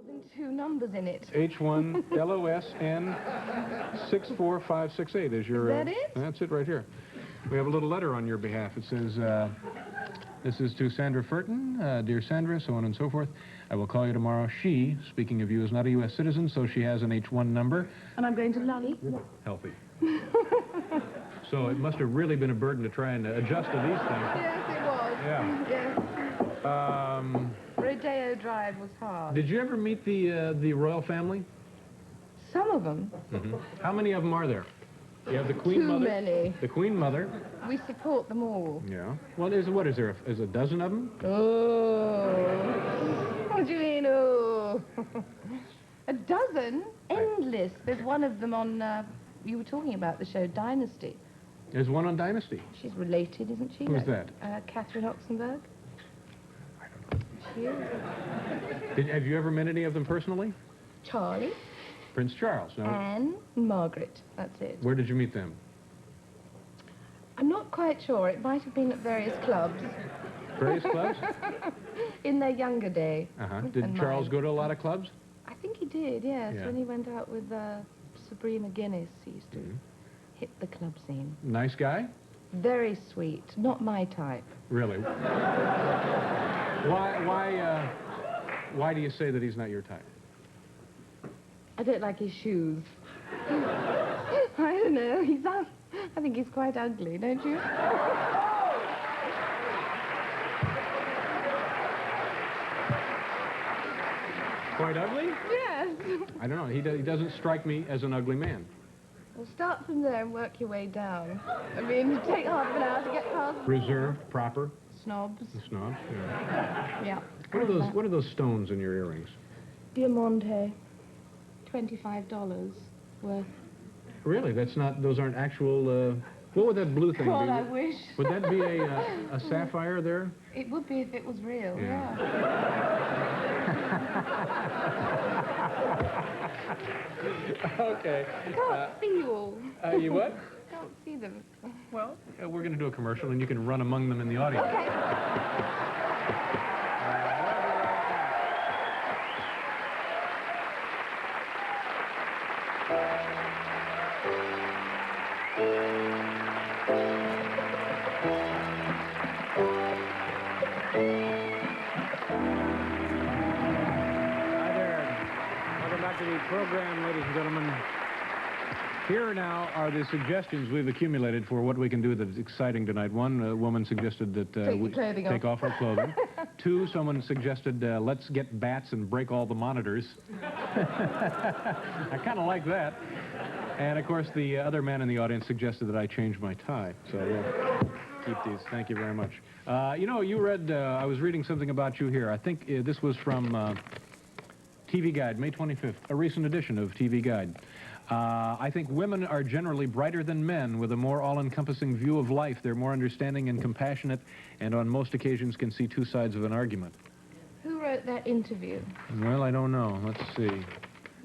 than 2 numbers in it. H1LOSN 64568 is your... Is that it? That's it right here. We have a little letter on your behalf. It says, this is to Sandra Furton. Dear Sandra, so on and so forth. I will call you tomorrow. She, speaking of you, is not a U.S. citizen, so she has an H1 number. And I'm going to Lully. Healthy. So it must have really been a burden to try and adjust to these things. Yes, it was. Yeah. Yes. Rodeo Drive was hard. Did you ever meet the royal family? Some of them. Mm-hmm. How many of them are there? You have the Queen Mother. Too many. The Queen Mother. We support them all. Yeah. Well, what is there? Is a dozen of them? Oh. What do you mean, oh? A dozen? Endless. There's one of them on, you were talking about the show Dynasty. There's one on Dynasty. She's related, isn't she? Who's that? Catherine Oxenberg. I don't know. She is. Have you ever met any of them personally? Charlie. Prince Charles, no? Anne and Margaret. That's it. Where did you meet them? I'm not quite sure. It might have been at various clubs. Various clubs? In their younger day. Uh-huh. Did Charles go to a lot of clubs? I think he did, yes. Yeah. When he went out with Sabrina Guinness, he used to hit the club scene. Nice guy? Very sweet. Not my type. Really? Why do you say that he's not your type? I don't like his shoes. I don't know. I think he's quite ugly, don't you? Quite ugly? Yes. I don't know. He doesn't strike me as an ugly man. Well, start from there and work your way down. I mean, you take half an hour to get past... Reserved, proper. Snobs. The snobs, yeah. Yeah. What are those stones in your earrings? Diamante. $25 worth. Really? Those aren't actual, what would that blue thing be? God, I wish. Would that be a sapphire there? It would be if it was real, yeah. Okay. I can't see you all. You what? I can't see them. Well, we're going to do a commercial, and you can run among them in the audience. Okay. To the program, ladies and gentlemen. Here now are the suggestions we've accumulated for what we can do that's exciting tonight. One, a woman suggested that we take off our clothing. Two, someone suggested let's get bats and break all the monitors. I kind of like that. And, of course, the other man in the audience suggested that I change my tie. So we'll keep these. Thank you very much. You know, you read, I was reading something about you here. I think this was from... TV Guide, May 25th, a recent edition of TV Guide. I think women are generally brighter than men with a more all-encompassing view of life. They're more understanding and compassionate, and on most occasions can see two sides of an argument. Who wrote that interview? Well, I don't know. Let's see.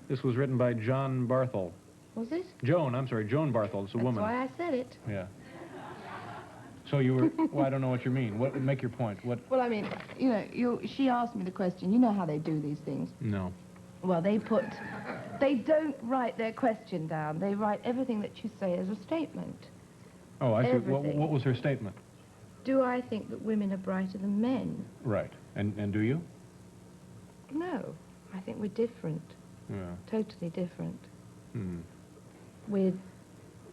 This was written by John Barthel. Was it? Joan Barthel. It's a woman. That's why I said it. Yeah. So you were, well, I don't know what you mean. Make your point. What? Well, I mean, you know, she asked me the question. You know how they do these things? No. Well, they don't write their question down. They write everything that you say as a statement. Oh, I see. What was her statement? Do I think that women are brighter than men? Right. And do you? No. I think we're different. Yeah. Totally different. Hmm.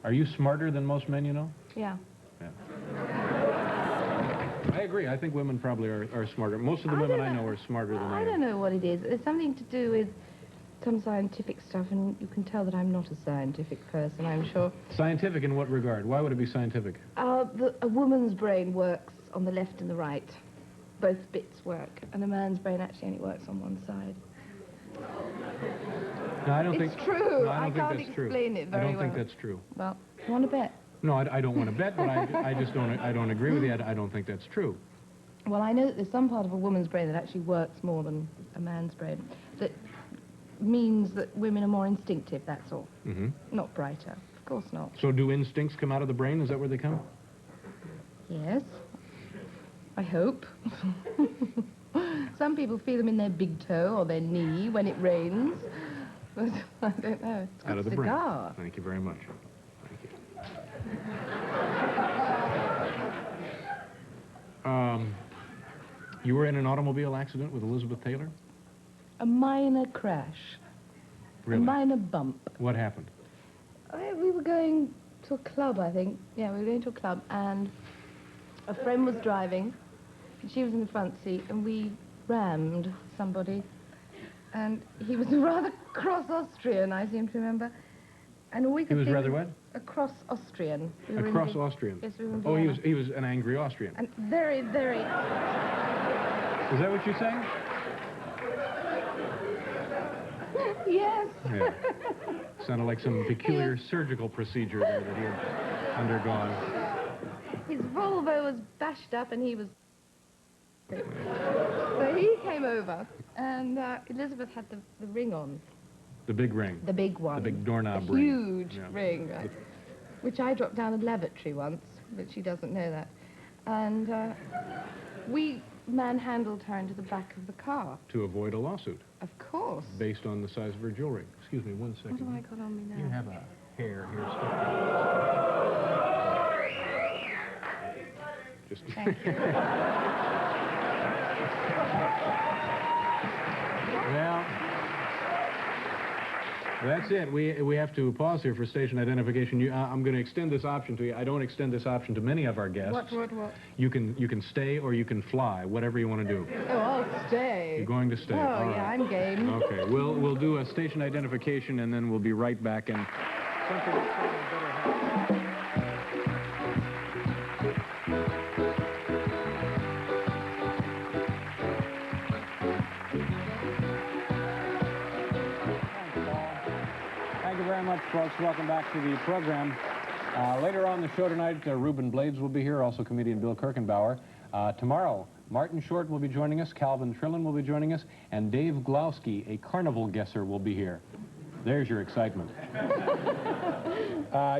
Are you smarter than most men you know? Yeah. Yeah. I agree. I think women probably are smarter. Most of the women I know are smarter than I am. I don't know what it is. It's something to do with some scientific stuff, and you can tell that I'm not a scientific person, I'm sure. Scientific in what regard? Why would it be scientific? A woman's brain works on the left and the right. Both bits work, and a man's brain actually only works on one side. No, I don't think... It's true. No, I can't explain it very well. I don't think that's true. Well, you want to bet? No, I don't want to bet, but I just don't agree with you. I don't think that's true. Well, I know that there's some part of a woman's brain that actually works more than a man's brain. That means that women are more instinctive, that's all. Mm-hmm. Not brighter. Of course not. So do instincts come out of the brain? Is that where they come? Yes. I hope. Some people feel them in their big toe or their knee when it rains. But I don't know. It's a Out of good the brain. cigar. Thank you very much. Thank you. You were in an automobile accident with Elizabeth Taylor? A minor crash. Really? A minor bump. What happened? We were going to a club, I think. Yeah, we were going to a club, and a friend was driving. She was in the front seat, and we rammed somebody. And he was a rather cross Austrian, I seem to remember. And all we could He was think rather what? A cross Austrian. A cross Austrian? Yes, we were in Oh, Vienna. he was an angry Austrian. And very, very... Is that what you're saying? Yes. Yeah. Sounded like some peculiar surgical procedure there that he had undergone. His Volvo was bashed up, and he was... So he came over, and Elizabeth had the ring on. The big ring. The big one. The big doorknob the ring. Huge Yeah. ring, right? Which I dropped down a lavatory once, but she doesn't know that. And we manhandled her into the back of the car. To avoid a lawsuit. Of course. Based on the size of her jewelry. Excuse me, 1 second. What have I got on me now? You have a hair here stuck. Just... Thank you. Well, that's it. We have to pause here for station identification. I'm going to extend this option to you. I don't extend this option to many of our guests. What? You can stay or you can fly, whatever you want to do. Oh, I'll stay. You're going to stay. Oh, All yeah, right. I'm game. Okay, we'll do a station identification and then we'll be right back. And something better happen. Thank you very much, folks. Welcome back to the program. Later on the show tonight, Reuben Blades will be here, also comedian Bill Kirchenbauer. Tomorrow, Martin Short will be joining us, Calvin Trillin will be joining us, and Dave Glowski, a carnival guesser, will be here. There's your excitement.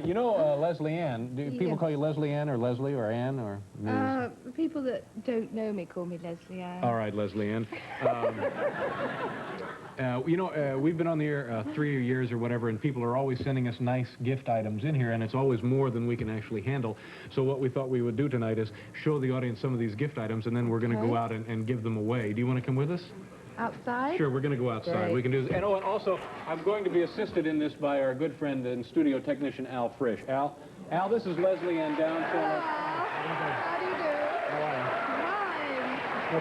You know Leslie Ann. Do people call you Leslie Ann or Leslie or Ann or Ms.? People that don't know me call me Leslie Ann. All right, Leslie Ann. You know, we've been on the air 3 years or whatever, and people are always sending us nice gift items in here, and it's always more than we can actually handle. So what we thought we would do tonight is show the audience some of these gift items, and then we're going to go out and give them away. Do you want to come with us? Outside? Sure, we're going to go outside. Great. We can do this. And, and also, I'm going to be assisted in this by our good friend and studio technician, Al Frisch. Al, this is Leslie Ann Down. Hello. How do you do? How are you?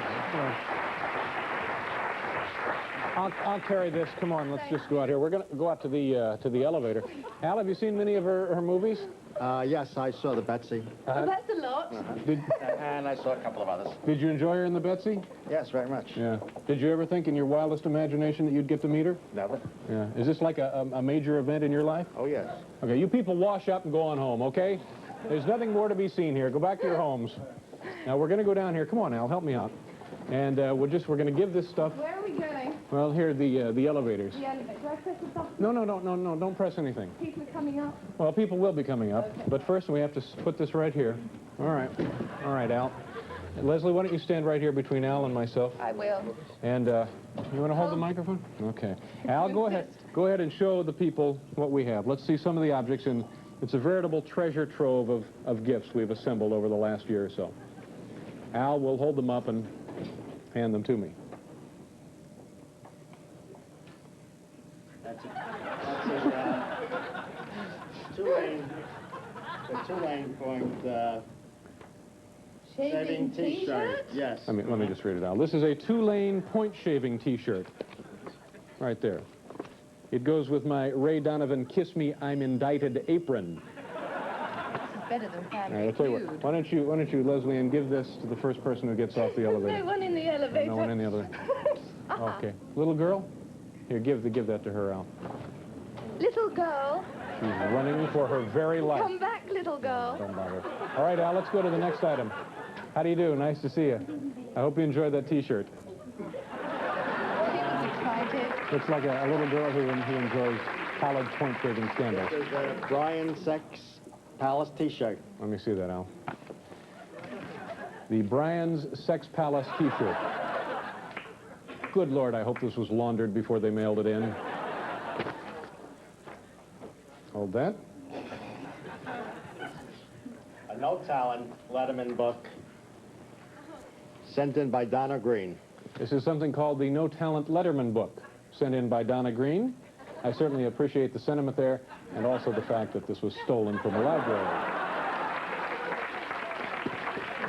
Fine. I'll carry this. Come on, let's just go out here. We're going to go out to the elevator. Al, have you seen many of her movies? Yes, I saw the Betsy. Well, that's a lot. And I saw a couple of others. Did you enjoy her in the Betsy? Yes, very much. Yeah. Did you ever think in your wildest imagination that you'd get to meet her? Never. Yeah. Is this like a major event in your life? Oh, yes. Okay, you people wash up and go on home, okay? There's nothing more to be seen here. Go back to your homes. Now, we're going to go down here. Come on, Al, help me out. And we're going to give this stuff... Where are we going? Well, here, the elevators. The elevator. Do I press the button? No, don't press anything. People are coming up. Well, people will be coming up. Okay. But first, we have to put this right here. All right, Al. Leslie, why don't you stand right here between Al and myself? I will. And you want to hold the microphone? Okay. Al, go ahead and show the people what we have. Let's see some of the objects, and it's a veritable treasure trove of gifts we've assembled over the last year or so. Al will hold them up and hand them to me. That's a two-lane point shaving T-shirt. Yes. Let me just read it out. This is a two-lane point shaving T-shirt. Right there. It goes with my Ray Donovan Kiss Me, I'm Indicted apron. Better than All family right, I'll tell you feud. what. Why don't you, Leslie, and give this to the first person who gets off the elevator. There's no one in the elevator. No one in the elevator. Okay. Little girl? Here, give that to her, Al. Little girl, She's running for her very life. come back, little girl. Don't bother. All right, Al, let's go to the next item. How do you do? Nice to see you. I hope you enjoyed that T-shirt. She was excited. Looks like a little girl who enjoys college point shaving scandals. This is a Brian Sex Palace T-shirt. Let me see that, Al. The Brian's Sex Palace T-shirt. Good Lord, I hope this was laundered before they mailed it in. Hold that. A no talent Letterman book sent in by Donna Green. This is something called the No Talent Letterman book, sent in by Donna Green. I certainly appreciate the sentiment there, and also the fact that this was stolen from a library.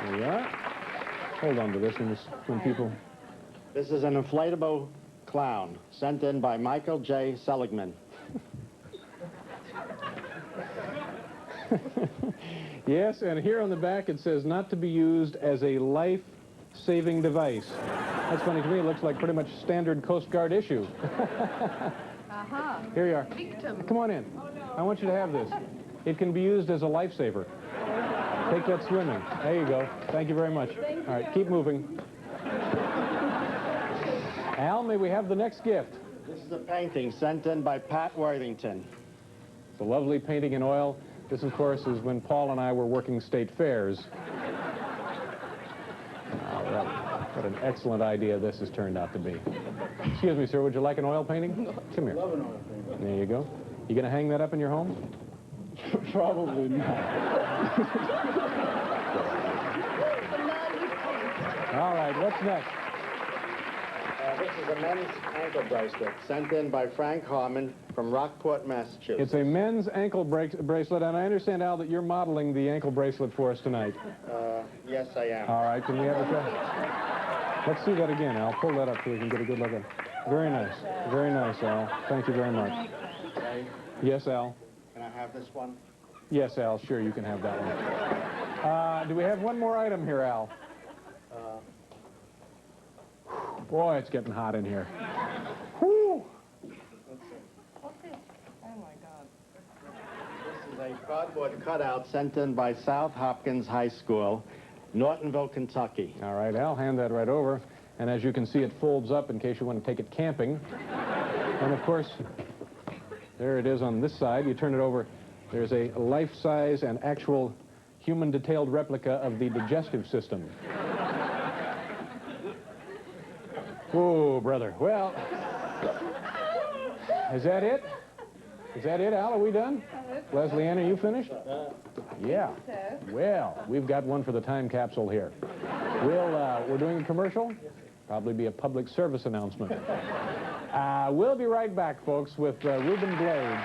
There we are. Hold on to this when people... This is an inflatable clown sent in by Michael J. Seligman. Yes, and here on the back it says not to be used as a life-saving device. That's funny to me. It looks like pretty much standard Coast Guard issue. Aha. Here you are. Victim. Come on in. I want you to have this. It can be used as a lifesaver. Take that swimming. There you go. Thank you very much. All right, keep moving. Al, may we have the next gift? This is a painting sent in by Pat Worthington. It's a lovely painting in oil. This, of course, is when Paul and I were working state fairs. What an excellent idea this has turned out to be. Excuse me, sir, would you like an oil painting? Come here. Love an oil painting. There you go. You going to hang that up in your home? Probably not. All right, what's next? This is a men's ankle bracelet sent in by Frank Harmon from Rockport, Massachusetts. It's a men's ankle bracelet, and I understand, Al, that you're modeling the ankle bracelet for us tonight. Yes, I am. All right, can we have a try? Let's see that again, Al. Pull that up so we can get a good look at it. Very nice. Very nice, Al. Thank you very much. Okay. Yes, Al. Can I have this one? Yes, Al. Sure, you can have that one. Do we have one more item here, Al? Boy, it's getting hot in here. Whew. What's this? Oh, my God. This is a cardboard cutout sent in by South Hopkins High School, Nortonville, Kentucky. All right, Al, hand that right over. And as you can see, it folds up in case you want to take it camping. And, of course, there it is on this side. You turn it over. There's a life-size and actual human-detailed replica of the digestive system. Whoa, brother. Well, is that it? Is that it, Al? Are we done? Leslie Ann, are you finished? Yeah. Well, we've got one for the time capsule here. We're doing a commercial. Probably be a public service announcement. We'll be right back, folks, with Reuben Blades.